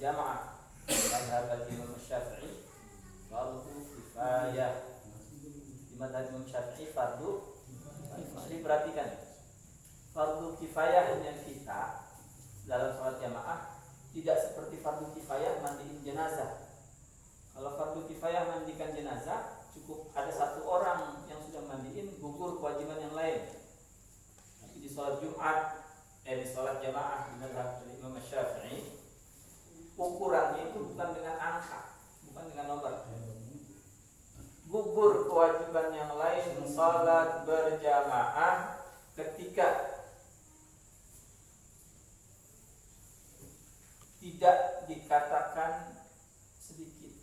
berjamaah. Mazhab Imam Syafi'i fardu kifayah. Di mazhab Imam Syafi'i fardu. Mesti perhatikan, fardu kifayahnya kita dalam sholat jamaah tidak seperti fardu kifayah mandiin jenazah. Kalau fardu kifayah mandikan jenazah, cukup ada satu orang yang sudah mandiin, gugur kewajiban yang lain. Tapi di sholat Jumat, di sholat jamaah di mazhab Imam Syafi'i, ukurannya itu bukan dengan angka, bukan dengan nomor. Gugur kewajiban yang lain sholat berjamaah ketika tidak dikatakan sedikit.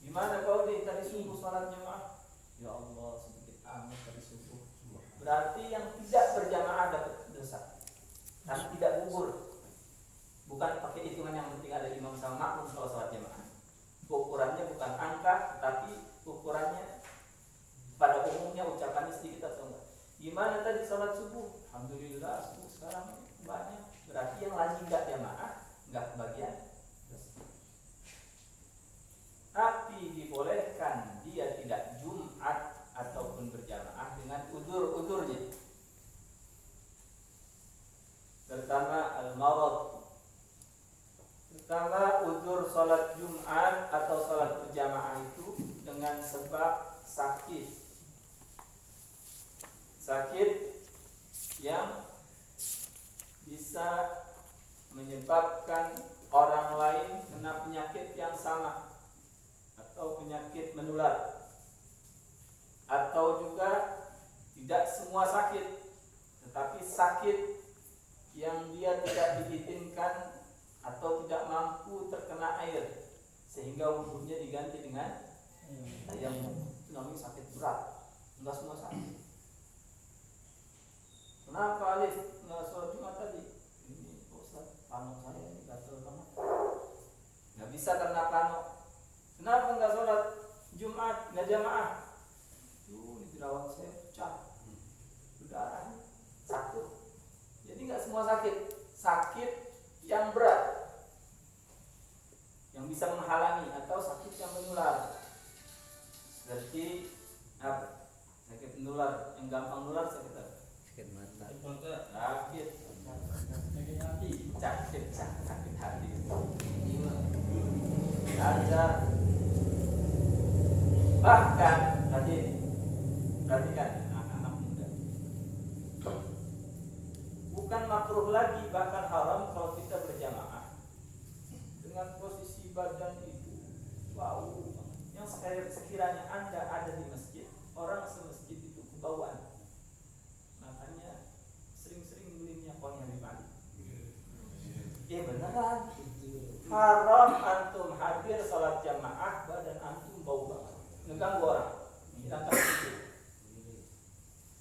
Gimana kau tadi subuh sholat jamaah? Ya Allah, sedikit amat tadi subuh. Berarti yang tidak berjamaah dapat dosa, tapi tidak gugur. Bukan pakai hitungan yang penting ada imam sama makmum kalau sholat jamaah. Ukurannya bukan angka, tapi ukurannya pada umumnya ucapannya sedikit atau enggak. Gimana tadi sholat subuh? Alhamdulillah subuh sekarang banyak. Berarti yang lagi enggak jamaah, enggak kebagian. Tapi dibolehkan dia tidak Jumat ataupun berjamaah dengan udzur-udzurnya. Pertama al-marad. Pertama udzur sholat Jumat atau sholat berjamaah itu dengan sebab sakit. Sakit yang bisa menyebabkan orang lain kena penyakit yang sama atau penyakit menular, atau juga tidak semua sakit, tetapi sakit yang dia tidak diizinkan atau tidak mampu terkena air sehingga wudhunya diganti dengan yang itu namanya sakit berat. Enggak semua sakit. Kenapa Alif nggak sholat Jumat tadi? Ini Ustaz, panok saya ini gatel banget. Nggak bisa karena panok. Kenapa nggak sholat Jumat, nggak jamaah? Ini jerawat saya pecah, berdarah, sakit. Jadi nggak semua sakit. Sakit yang berat, yang bisa menghalangi, atau sakit yang menular. Seperti apa? Sakit menular, yang gampang menular sakit apa? Sakit mata. Sakit hati. Sakit hati. Ada. Bahkan tadi perhatikan anak-anak muda. Bukan makruh lagi, bahkan haram kalau kita berjamaah dengan posisi badan itu wow. Yang sekiranya Anda ada di masjid, orang semasjid itu kebauan. Makanya sering-sering beli minyak wangi Habib Ali. Beneran. Haram antum hadir salat jamaah badan antum bau banget, ngeganggu orang, menghilangkan khusyuk.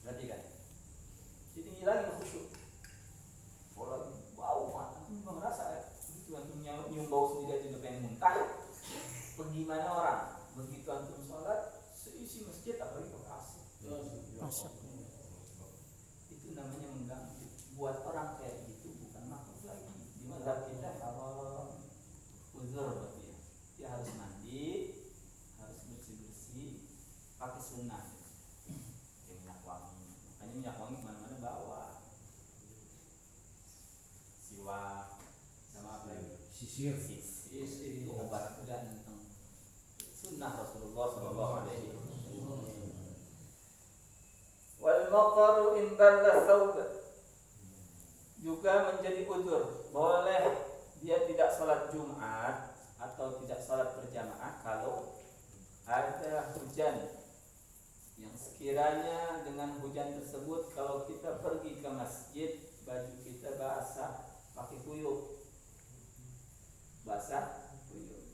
Berarti kan? Jadi ngilangin khusyuk. Orang bau banget, antum juga ngerasa ya. Begitu antum nyium bau sendiri aja udah pengen muntah. Bagaimana orang? Begitu antum sholat, seisi masjid apalagi pakai AC. Itu namanya mengganggu. Buat orang kayak gitu bukan makruh lagi. Di mazhab kita haram. Uzur buat dia. Dia harus mandi, harus bersih-bersih, pakai sunnah. Minyak wangi. Makanya minyak wangi kemana-mana bawa. Siwak sama apa lagi? Sisir. Itu obat ganteng. Sunnah Rasulullah SAW. Wal maqaru in balla thawb juga menjadi uzur. Boleh dia tidak salat Jumat atau tidak salat berjamaah kalau ada hujan yang sekiranya dengan hujan tersebut kalau kita pergi ke masjid baju kita basah pakai kuyup, basah kuyup.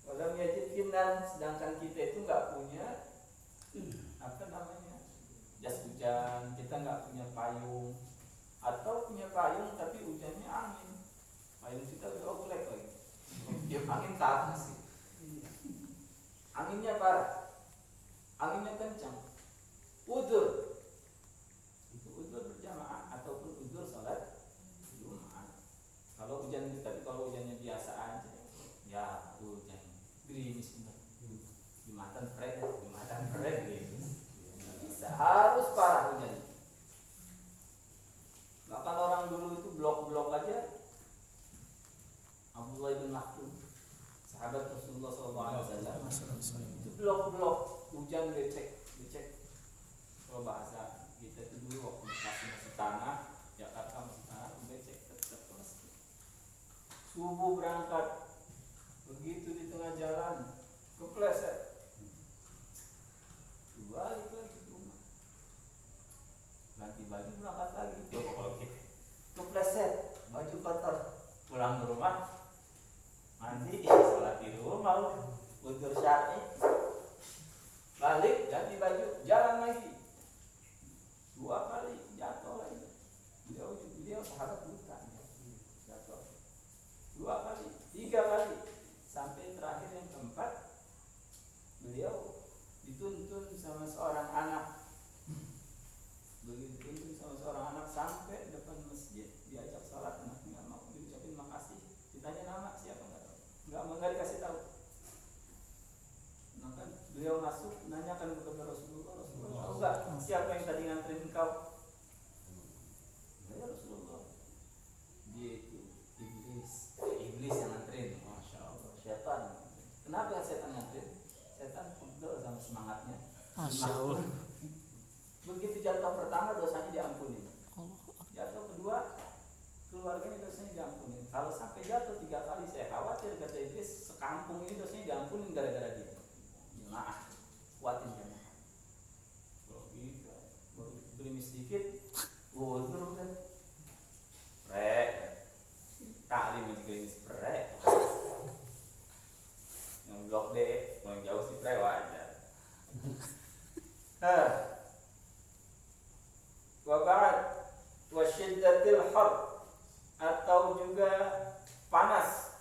Walau yajid kinan, sedangkan kita itu nggak punya apa namanya jas hujan, kita nggak punya payung, atau punya payung tapi hujannya angin, payung kita gelap lagi, dia angin ke atas, anginnya parah, anginnya kencang, udzur, itu udzur berjamaah ataupun udzur salat Jumat. Kalau Itu blok-blok hujan becek. Kalau bahasa kita itu dulu waktu masih tanah, Jakarta masih tanah, becek tetap pasti. Subuh berangkat, begitu di tengah jalan kepleset, balik lagi ke rumah, ganti baju berangkat lagi. Kalau kita kepleset, baju kotor, pulang ke rumah, mandi, sholat di rumah, utur syar'i, balik ganti baju, jalan lagi, 2 kali jatuh lagi. Beliau sahabat buta, jatuh 2 kali, 3 kali, sampai terakhir yang keempat, beliau dituntun sama seorang anak. Begitu dituntun sama seorang anak sampai depan masjid, diajak salat, anaknya nggak mau, diucapin makasih, ditanya nama siapa nggak dikasih tahu. Maka beliau masuk, nanyakan kepada Rasulullah, tahu nggak siapa yang tadi nganterin engkau? Ya Rasulullah, dia itu iblis yang nganterin. Masya Allah, setan. Kenapa setan nganterin? Setan pegel sama semangatnya. Masya Allah. Begitu jatuh pertama dosanya diampuni, jatuh kedua keluarganya dosanya diampuni. Kalau sampai jatuh 3 kali, saya khawatir kata iblis sekampung ini dosanya diampuni gara-gara dia. Jemaah, kuatin jemaah. Kalau gitu baru gerimis sedikit, udur kan, prek, taklim masih gerimis prek. Yang blok D, yang jauh si prek wajar. Waba'ad wa syiddatil har, atau juga panas,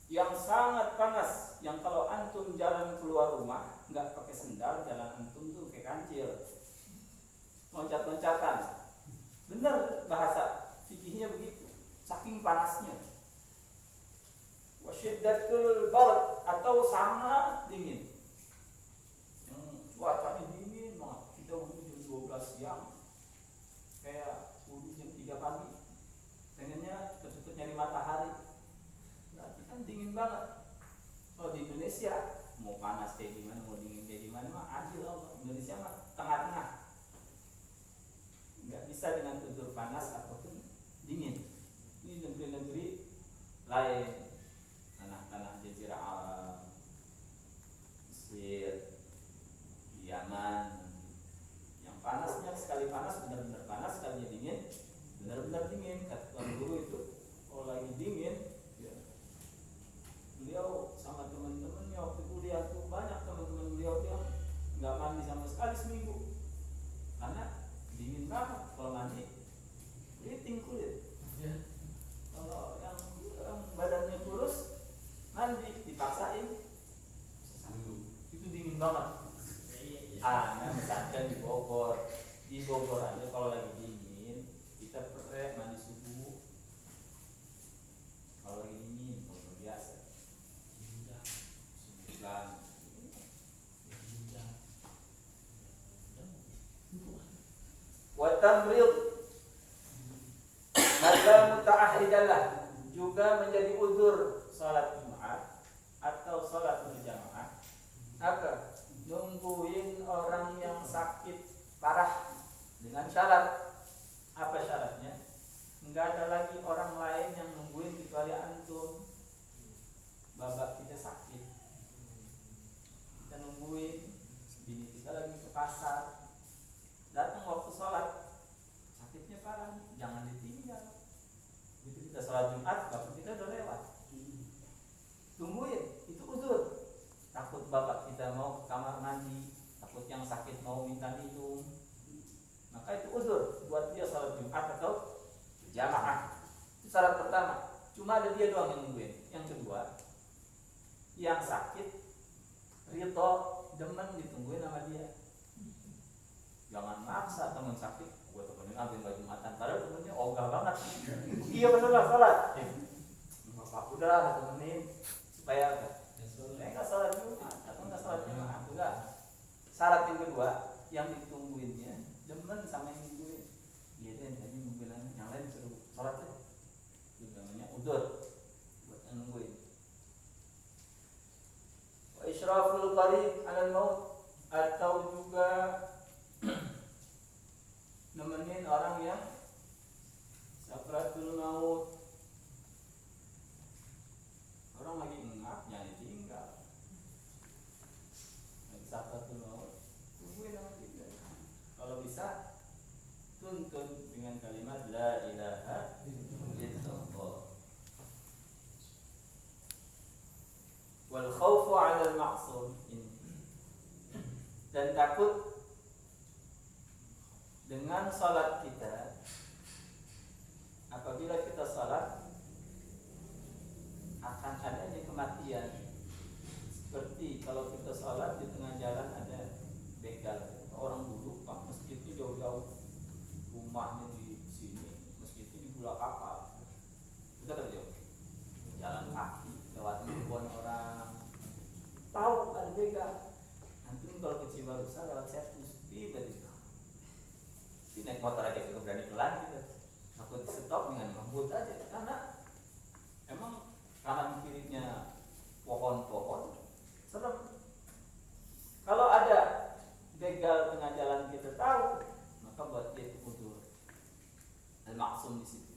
yang sangat panas, yang kalau antum jalan keluar rumah nggak pakai sendal, jalan antum tuh kayak kancil, loncat-loncatan. Benar bahasa fikihnya begitu, saking panasnya. Wa syiddatul bard, atau sangat dingin, cuacanya dingin banget. Kita udah jam 12 siang, kayak udah jam 3 pagi, pengennya cepet-cepet nyari matahari, berarti kan dingin banget. Kalau di Indonesia mau panas kayak gimana, mau dingin kayak gimana mah adil Allah. Indonesia mah tengah-tengah, nggak bisa dengan unsur panas ataupun dingin. Ini negeri-negeri lain, tanah-tanah jazirah Arab, Mesir, Yaman, yang panasnya sekali panas benar-benar panas, sekali dingin benar-benar dingin. Kata tuan guru itu, kalau lagi dingin, ya, beliau sama teman-temannya waktu kuliah tuh banyak teman-teman beliau yang nggak mandi sama sekali seminggu karena dingin banget. Kalau mandi keriting kulit. Kalau yang badannya kurus mandi dipaksain, itu dingin banget. Misalkan di Bogor aja kalau lagi dingin kita perek mandi subuh. Kalau lagi dingin Bogor biasa. Wa tamrid maka muta'ahhidalah, juga menjadi uzur salat Jumat atau salat berjamaah. Apa? Nungguin orang yang sakit parah dengan syarat. Apa syaratnya? Enggak ada lagi orang lain yang nungguin kecuali antum. Bapak kita sakit, kita nungguin. Bini kita lagi ke pasar, datang waktu sholat, sakitnya parah, jangan ditinggal. Begitu kita sholat Jumat, bapak kita udah lewat, tungguin. Itu uzur. Takut bapak kita mau ke kamar mandi, takut yang sakit mau minta minum, maka itu uzur buat dia sholat Jumat atau jamaah. Itu syarat pertama. Cuma ada dia doang yang nungguin. Yang kedua, yang sakit rito demen ditungguin sama dia. Jangan maksa teman sakit, gue temenin ambil baju Jumatan, padahal temennya ogah banget. Iya bener lah sholat, bapak udah temenin supaya enggak sholat Jumat atau enggak sholat Jumat. Enggak. Syarat yang kedua, yang ditungguinnya demen sama yang nungguin. Iya deh, jadi nungguin yang lain suruh sholat deh. Itu namanya udur buat yang nungguin. Wa israf takut dengan sholat kita. Apabila kita sholat akan adanya kematian. Seperti kalau kita sholat di tengah jalan ada begal. Orang dulu pak masjidnya jauh-jauh, rumahnya di sini, masjidnya di Pulau Kapal. Kita kan jauh, jalan kaki lewat ribuan orang. Tahu ada begal. Nanti kalau ke Cibarusah lewat Serpus, tiba-tiba naik motor aja kita berani pelan gitu. Aku stop dengan ngebut aja karena emang kanan kirinya pohon-pohon serem. Kalau ada begal tengah jalan kita tahu, maka buat dia itu udzur al-maksum di situ.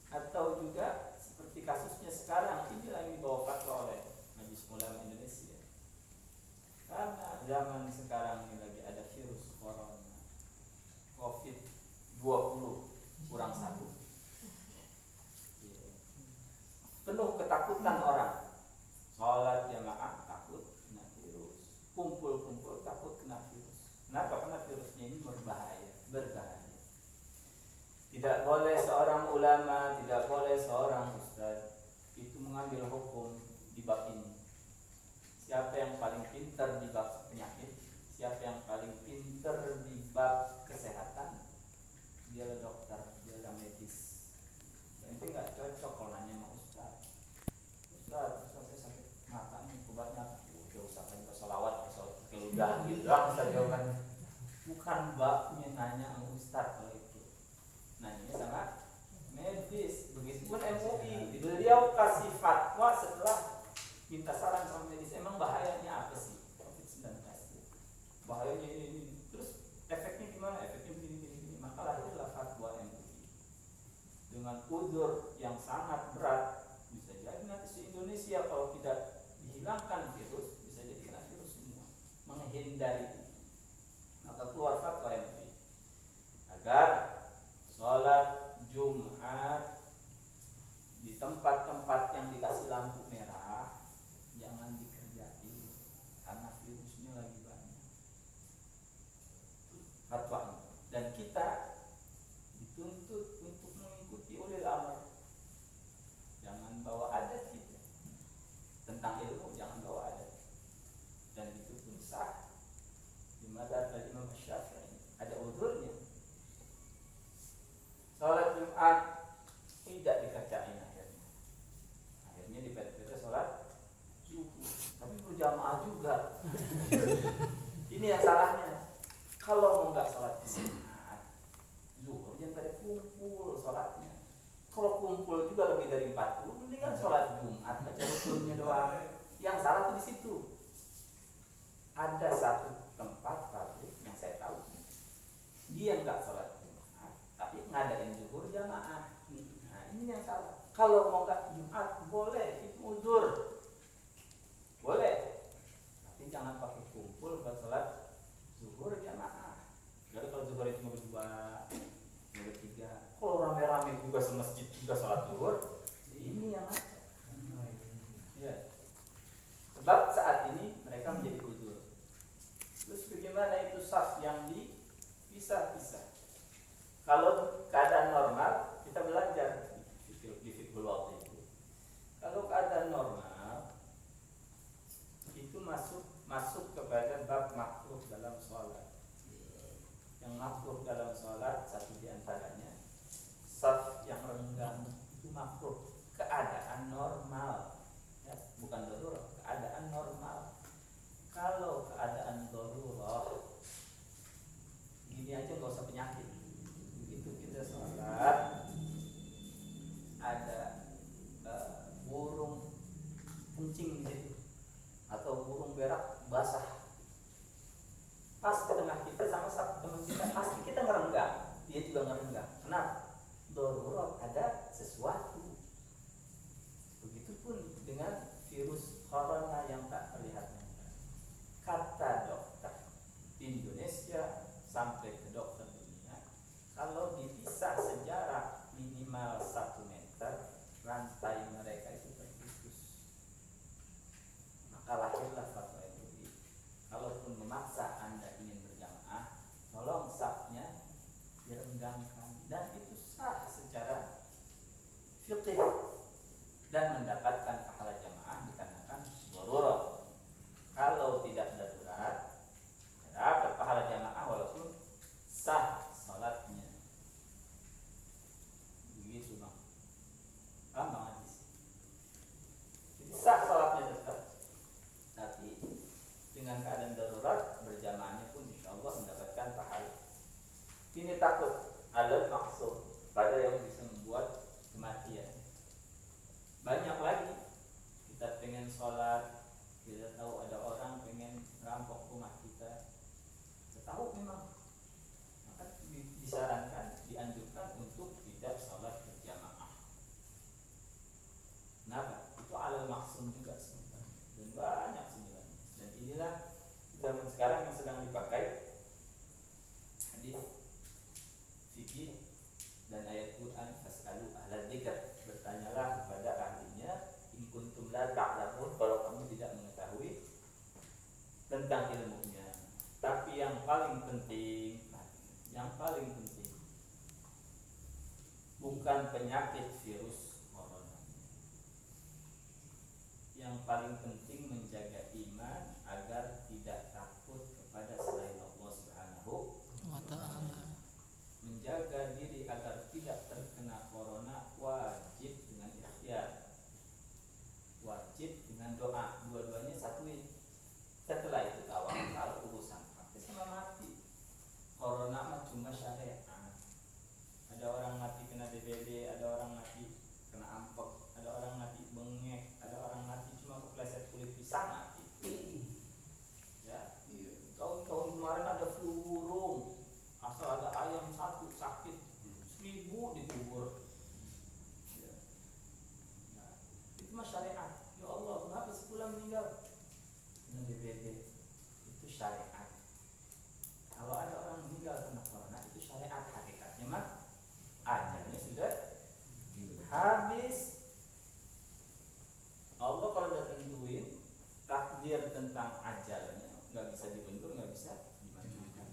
Atau juga seperti kasusnya sekarang ini lagi dibawa fatwa oleh Majelis Ulama Indonesia. Karena zaman sekarang ini lagi ada virus corona COVID-20 kurang 1. Penuh ketakutan orang. Sholat jamaah takut kena virus, kumpul-kumpul takut kena virus. Kenapa? Karena virusnya ini berbahaya. Tidak boleh seorang ulama, tidak boleh seorang ustaz itu mengambil hukum di bab ini. Siapa yang paling pintar di bab penyakit, siapa yang paling pintar di bab kesehatan, dia dokter, dia medis. Nanti nggak cocok kalau nanya sama ustaz. Ustaz saya sakit mata ini, obatnya udah usahakan ke sholawat, ke ludah gitu lah ustaz jawabannya. Bukan babnya nanya sama ustaz kalau itu. Nanya sama medis. Begitupun MUI, beliau kasih fatwa setelah minta saran sama medis. Emang bahayanya apa sih COVID-19? Bahayanya ini. Terus efeknya gimana? Efeknya begini. Maka lahirlah fatwa MUI dengan udzur yang sangat berat. Bisa jadi nanti se-Indonesia kalau tidak dihilangkan virus, bisa jadi kena virus semua. Menghindari, maka keluar fatwa MUI agar sholat Jumat di tempat-tempat yang dikasih lampu merah jangan dikerjain karena virusnya lagi banyak. Fatwa. Dan kita dituntut untuk mengikuti ulil amr. Jangan bawa adat kita. Tentang ilmu jangan bawa adat. Dan itu pun sah. Di madzhab Imam Syafi'i ada udzurnya. Salat Jumat tidak dikerjain akhirnya dipet-pet sholat subuh, tapi berjamaah juga. Ini yang salahnya. Kalau mau nggak sholat Jumat, zuhur jangan pada kumpul sholatnya. Kalau kumpul juga lebih dari 40, mendingan sholat Jumat baca rukunnya doang. Yang salah tuh di situ. Ada satu tempat pabrik yang saya tahu, dia nggak sholat Jumat, tapi ngadain zuhur jamaah. Nah ini yang salah. Kalau mau nggak Jumat boleh, itu udzur, boleh. Tapi jangan pakai kumpul buat sholat zuhur jamaah. Jadi kalau zuhur itu mau berdua, mau bertiga. Kalau rame-rame juga semasjid juga sholat zuhur, ini yang ada. Ya. Sebab saat ini mereka menjadi udzur. Terus bagaimana itu saf yang dipisah-pisah? Kalau keadaan normal kita belajar di fiqhul waktu itu. Kalau keadaan normal itu masuk kepada bab makruh dalam sholat. Yang makruh dalam sholat satu di antaranya saf yang renggang itu makruh. Keadaan normal, ya, bukan darurat, keadaan normal. Kalau keadaan darurat, gini aja nggak usah penyakit. Begitu kita sholat, ada burung kencing di situ atau burung berak basah, pas ke tengah kita sama teman kita, pasti kita ngerenggang, dia juga ngerenggang. Kenapa? Darurat, ada sesuatu. Begitupun dan mendapatkan pahala jamaah dikarenakan darurat. Kalau tidak darurat, dapat pahala jamaah walaupun sah salatnya. Begitu bang, paham bang hadis? Jadi sah salatnya tetap, tapi dengan keadaan darurat berjamaahnya pun insya Allah mendapatkan pahala. Ini takut ada maksud pada yang bisa membuat kematian. Banyak lagi kita pengen sholat, kita tahu ada orang pengen merampok rumah kita, tahu memang, maka disarankan, dianjurkan untuk tidak sholat berjamaah. Kenapa? Itu alal maksum juga sebenarnya, dan banyak sebenarnya. Dan inilah zaman sekarang yang sedang dipakai hadis fikih dan ayat Quran, fas'alu ahla dzikr, bertanyalah kepada ahlinya, in kuntum la ta'lamun, kalau kamu tidak mengetahui tentang ilmunya. Tapi yang paling penting bukan penyakit virus corona. Yang paling penting menjaga iman agar tidak takut kepada selain Allah Subhanahu wa ta'ala. Menjaga diri agar tidak terkena corona wajib dengan ikhtiar, wajib dengan doa, dua-duanya satuin. Setelah itu tawakal, urusan praktis sama mati. Corona mah cuma syariat. Ada orang mati kena DBD, ada orang mati kena ampek, ada orang mati bengek, ada orang mati cuma kepleset kulit pisang mati. Ya, tahun kemarin ada flu burung, asal ada ayam satu sakit 1000 dikubur. Ya. Nah, itu mah syariat. Ya Allah, kenapa sebulan meninggal? Kena DBD. Itu syariat. Kalau ada orang meninggal kena corona, itu syariat. Hakikatnya mah ajalnya sudah habis. Allah kalau udah tentuin takdir tentang ajalnya, nggak bisa dibentur, nggak bisa dimajukan.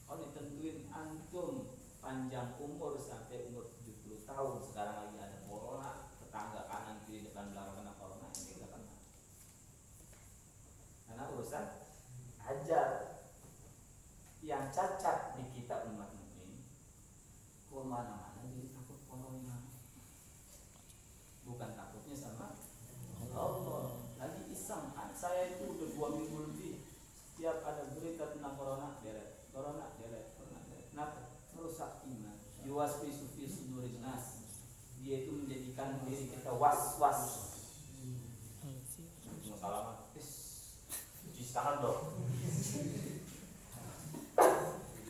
Kalau ditentuin antum panjang umur sampai umur 70 tahun, sekarang lagi ada corona, tetangga kanan kiri depan belakang kena corona, ini nggak kena. Karena urusan ajal. Yang cacat di kita umat mukmin, kemana-mana jadi takut corona. Bukan takutnya sama Allah. Lagi iseng, saya itu udah 2 minggu lebih, setiap ada berita tentang corona, deret. Kenapa? Merusak iman. Yuwaswisu fi sudurin nas. Dia itu menjadikan diri kita was-was. Salaman, cuci tangan dong.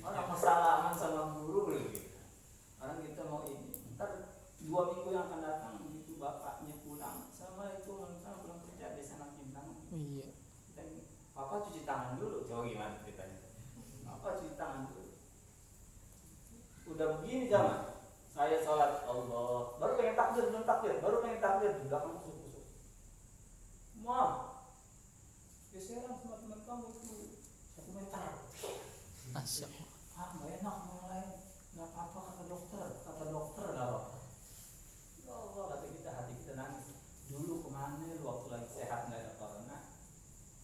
Orang salaman sama guru lagi. Orang kita mau ini, ntar 2 minggu yang akan datang begitu bapaknya pulang, assalamualaikum, pulang kerja biasa anak bintang. Iya. Papa cuci tangan dulu. Coba gimana ceritanya? Papa cuci tangan dulu. Udah begini zaman, saya sholat Allah, baru pengen takbir, di belakang kusuk-kusuk. Geseran sama teman kamu itu 1 meter. Asya. Nggak enak mulai, nggak apa-apa kata dokter nggak apa-apa. Ya Allah, hati kita nangis. Dulu kemana lu waktu lagi sehat nggak ada corona?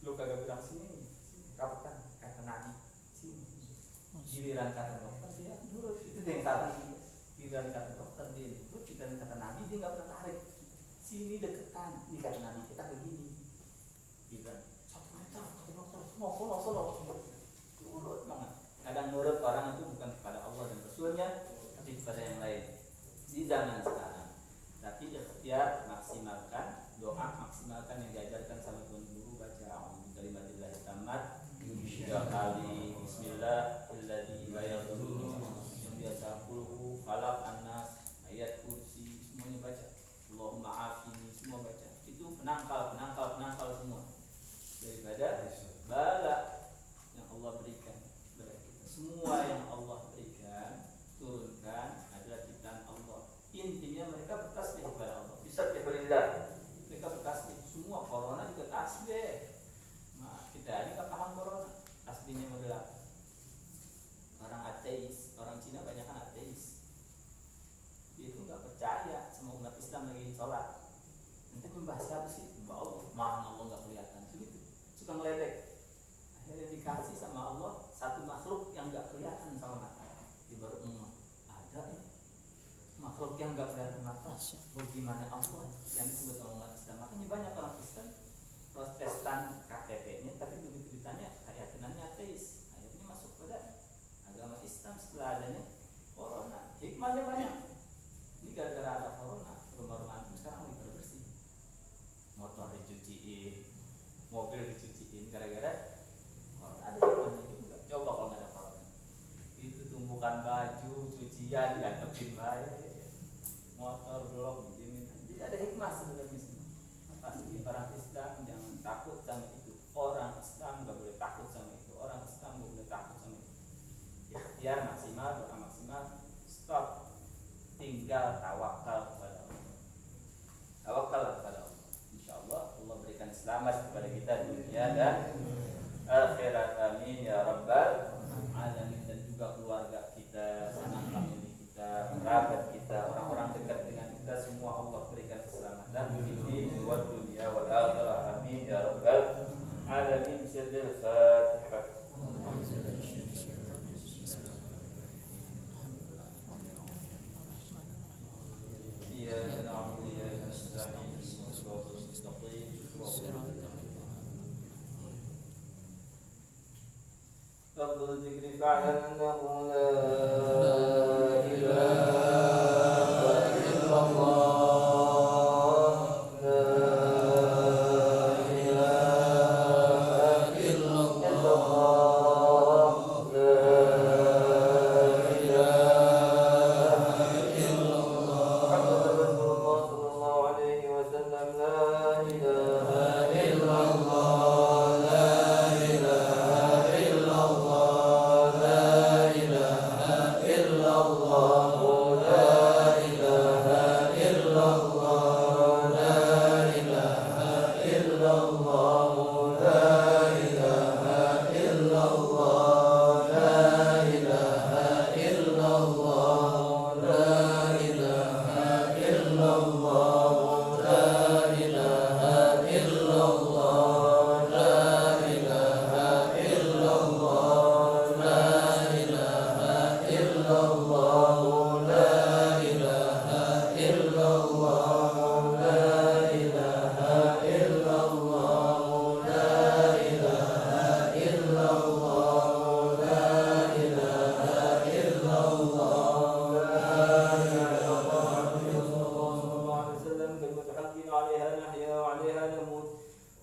Lu kagak bilang sini, kapan kata Nabi sini. Giliran kata dokter dia nurut, itu dia yang salah. Giliran kata dokter dia nurut, giliran kata Nabi dia nggak pernah tarik. Sini deketan, ini kata Nabi kita begini. Giliran 1 meter kata dokter, sono. Nurut banget. Kadang nurut orang itu bukan kepada Allah dan Rasulnya, tapi kepada yang lain. Di zaman sekarang, tapi ikhtiar, maksimalkan doa, maksimalkan yang diajarkan sama tuan guru, baca A'udzubillahi tamat 3 kali, Bismillah alladzi la yadurru, yang biasa qul falaq annas, ayat kursi, semuanya baca. Allahumma afini, semua baca. Itu penangkal semua daripada bala yang Allah berikan kepada kita. Semua yang Allah berikan, turunkan adalah ciptaan Allah. Intinya mereka bertasbih kepada Allah. Bisa bertasbih. Mereka bertasbih. Semua corona Nanti membahas siapa sih? Mbak Allah, mana Allah nggak kelihatan begitu, suka ngeledek. Akhirnya dikasih sama Allah satu makhluk yang nggak kelihatan sama mata. Baru ada nih makhluk yang nggak kelihatan mata. Bagaimana Allah yang disebut Allah Islam? Makanya banyak orang Kristen Protestan KTP-nya, tapi begitu ditanya keyakinannya ateis. Akhirnya masuk pada agama Islam setelah adanya corona. Hikmahnya banyak. Ini gara-gara ada corona, rumah-rumah itu sekarang lagi bersih. Motor dicuciin, mobil dicuciin, gara-gara corona. Ada hikmahnya juga. Coba kalau nggak ada corona, itu tumpukan baju, cucian, diantepin baik, motor blok, begini. Jadi ada hikmah sebenarnya. Pasti orang Islam jangan takut sama itu. Orang Islam nggak boleh takut sama itu. Orang Islam nggak boleh takut sama itu. Ikhtiar maksimal, doa maksimal, stop. Tinggal tawakal kepada Allah. Tawakal kepada Allah. Insya Allah Allah berikan selamat kepada kita dunia dan akhirat. Amin ya rabbal alamin. Dan juga keluarga kita, sanak famili kita, kerabat kita, orang-orang dekat dengan kita, semua Allah berikan keselamatan di dunia wal akhirah. Amin ya rabbal alamin. Sirrul Fatihah. رب الذكر فاعلم أنه لا إله إلا الله. لا إله إلا الله. لا إله إلا الله. محمد رسول الله صلى الله عليه وسلم. لا إله إلا الله. لا إله إلا الله. لا إله إلا الله. لا إله إلا الله. لا إله إلا الله. لا إله إلا الله. لا إله إلا الله. لا إله إلا الله. لا إله إلا الله. لا إله إلا الله. لا إله إلا الله. لا إله إلا الله. لا إله إلا الله. لا إله إلا الله. لا إله إلا الله. لا إله إلا الله. صلى الله عليه وسلم. كلمة حق عليها نحيا وعليها نموت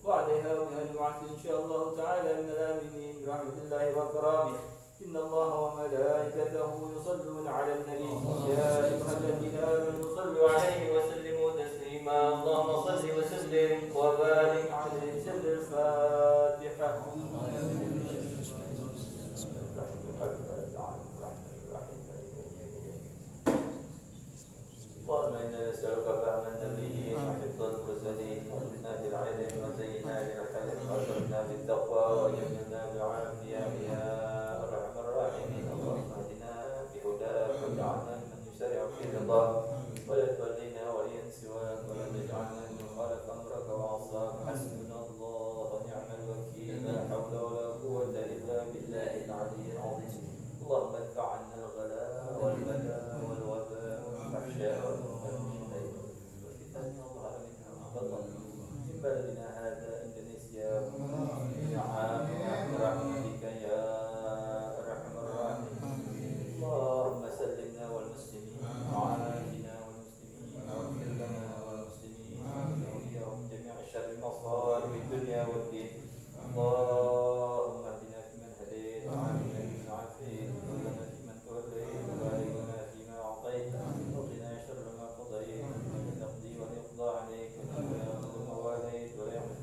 وعليها بها نبعث إن شاء الله تعالى من الآمنين برحمة الله وكرامه. إن الله وملائكته يصلون على النبي. يا أيها الذين آمنوا صلوا عليه وسلموا تسليما. اللهم صل وسلم وبارك عليه. سر الفاتحة. اللهم إنا نسألك فهم النبيين وحفظ المرسلين وزدنا بالعلم وزينا بالحلم وارزقنا بالتقوى وجنبنا بالعافية يا أرحم الراحمين. اللهم اهدنا بهداك واجعلنا ممن يسارع في رضاك ولا تولنا وليا سواك ولا تجعلنا من خالف أمرك وعصاك. حسبنا الله ونعم الوكيل. لا حول ولا قوة إلا بالله العلي العظيم. اللهم ادفع عنا الغلاء والبلاء والوباء والفحشاء والمنكر والفتن ما ظهر منها وما بطن من بلدنا هذا إندونيسيا برحمتك يا أرحم الراحمين. اللهم سلمنا والمسلمين وعافنا والمسلمين واغفر لنا والمسلمين وإياهم جميع شر المصائب الدنيا والدين. اللهم اهدنا فيمن هديت وعافنا فيمن عافيت وتولنا فيمن توليت وبارك لنا فيما أعطيت وقنا شر ما قضيت. تقضي ويقضى عليك ولا يقضى ما واليت ولا يحب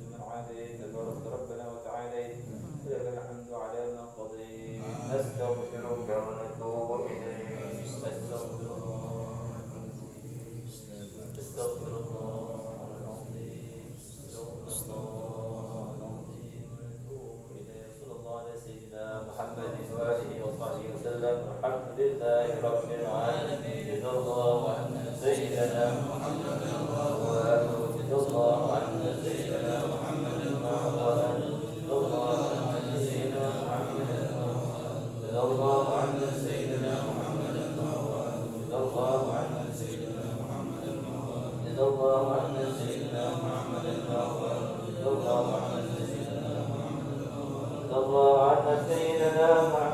الله على سيدنا محمد الغفار الله على سيدنا محمد